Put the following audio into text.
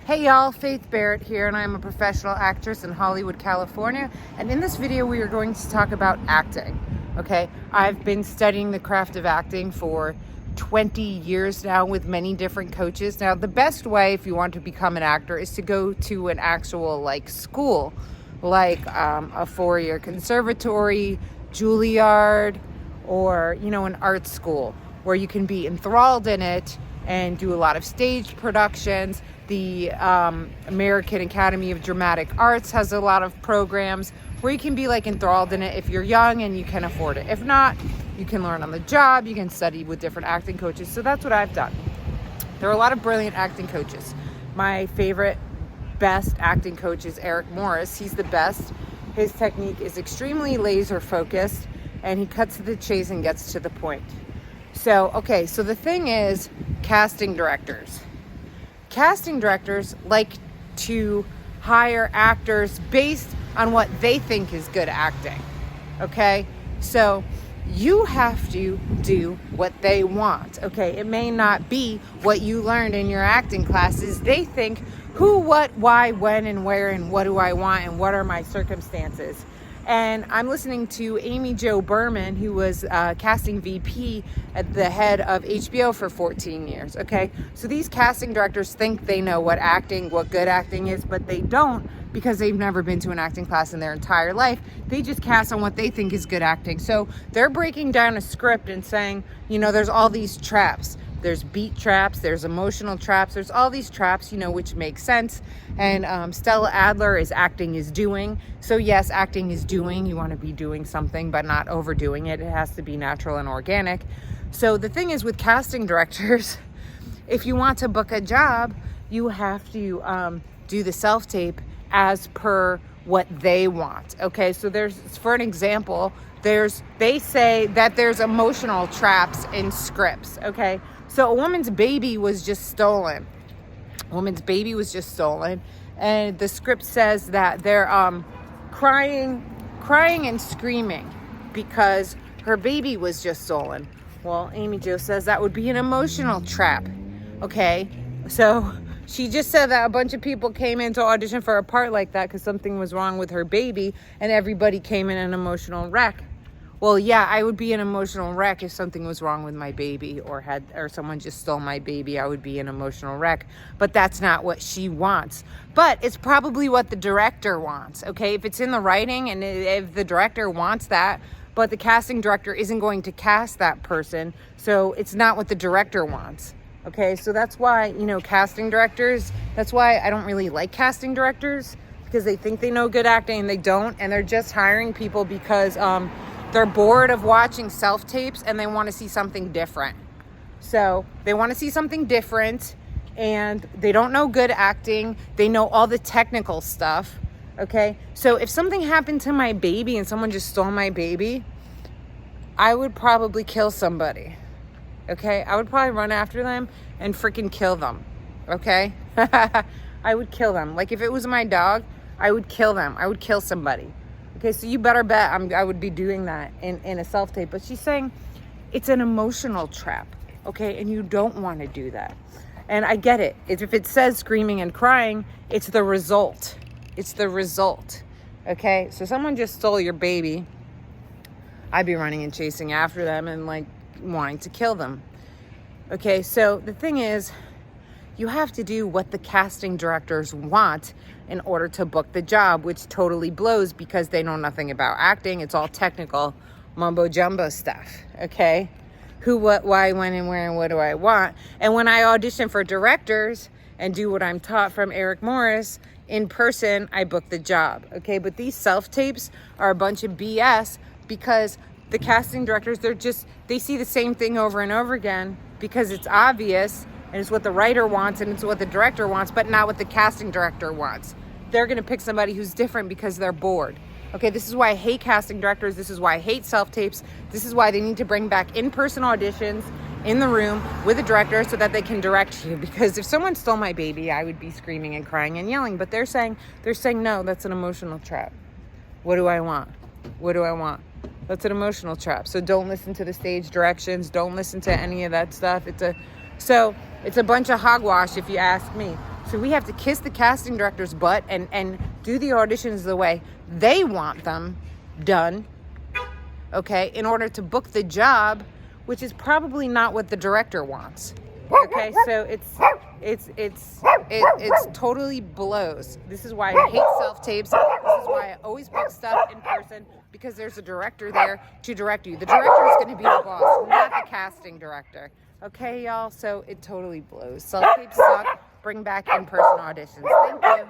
Hey y'all, Faith Barrett here, and I'm a professional actress in Hollywood, California. And in this video, we are going to talk about acting. Okay, I've been studying the craft of acting for 20 years now with many different coaches. Now, the best way if you want to become an actor is to go to an actual school, like a 4-year conservatory, Juilliard, or an art school where you can be enthralled in it and do a lot of staged productions. The American Academy of Dramatic Arts has a lot of programs where you can be enthralled in it if you're young and you can afford it. If not, you can learn on the job, you can study with different acting coaches. So that's what I've done. There are a lot of brilliant acting coaches. My favorite, best acting coach is Eric Morris. He's the best. His technique is extremely laser focused and he cuts to the chase and gets to the point. So the thing is, casting directors like to hire actors based on what they think is good acting. Okay, so you have to do what they want. Okay, it may not be what you learned in your acting classes. They think who, what, why, when, and where, and what do I want, and what are my circumstances. And I'm listening to Amy Jo Berman, who was casting VP at the head of HBO for 14 years, okay? So these casting directors think they know what good acting is, but they don't, because they've never been to an acting class in their entire life. They just cast on what they think is good acting. So they're breaking down a script and saying, there's all these traps. There's beat traps, there's emotional traps, there's all these traps, which make sense. And Stella Adler is acting is doing. So yes, acting is doing. You want to be doing something, but not overdoing it. It has to be natural and organic. So the thing is with casting directors, if you want to book a job, you have to do the self-tape as per what they want. Okay, so for an example, they say that there's emotional traps in scripts. Okay, so a woman's baby was just stolen. And the script says that they're crying and screaming because her baby was just stolen. Well, Amy Jo says that would be an emotional trap. Okay, so she just said that a bunch of people came in to audition for a part like that because something was wrong with her baby, and everybody came in an emotional wreck. Well, yeah, I would be an emotional wreck if something was wrong with my baby or someone just stole my baby. I would be an emotional wreck. But that's not what she wants. But it's probably what the director wants, okay? If it's in the writing and if the director wants that, but the casting director isn't going to cast that person, so it's not what the director wants. Okay, so that's why, casting directors, that's why I don't really like casting directors, because they think they know good acting and they don't, and they're just hiring people because they're bored of watching self-tapes and they want to see something different. So they want to see something different and they don't know good acting. They know all the technical stuff, okay? So if something happened to my baby and someone just stole my baby, I would probably kill somebody. Okay, I would probably run after them and freaking kill them. Okay, I would kill them. If it was my dog, I would kill them. I would kill somebody. Okay, so you better bet I would be doing that in a self-tape. But she's saying it's an emotional trap. Okay, and you don't want to do that. And I get it. If it says screaming and crying, it's the result. It's the result. Okay, so someone just stole your baby. I'd be running and chasing after them and wanting to kill them. Okay, so the thing is, you have to do what the casting directors want in order to book the job, which totally blows because they know nothing about acting. It's all technical mumbo jumbo stuff. Okay, who, what, why, when, and where, and what do I want? And when I audition for directors and do what I'm taught from Eric Morris in person, I book the job. Okay, but these self-tapes are a bunch of BS because the casting directors, they see the same thing over and over again because it's obvious and it's what the writer wants and it's what the director wants, but not what the casting director wants. They're going to pick somebody who's different because they're bored. Okay, this is why I hate casting directors. This is why I hate self-tapes. This is why they need to bring back in-person auditions in the room with a director so that they can direct you. Because if someone stole my baby, I would be screaming and crying and yelling. But they're saying no, that's an emotional trap. What do I want? What do I want? That's an emotional trap. So don't listen to the stage directions. Don't listen to any of that stuff. It's a So it's a bunch of hogwash, if you ask me. So we have to kiss the casting director's butt and do the auditions the way they want them done, okay, in order to book the job, which is probably not what the director wants. Okay, so it's totally blows. This is why I hate self-tapes. This is why I always book stuff in person, because there's a director there to direct you. The director is going to be the boss, not the casting director. Okay, y'all? So it totally blows. Self-tapes suck. Bring back in-person auditions. Thank you.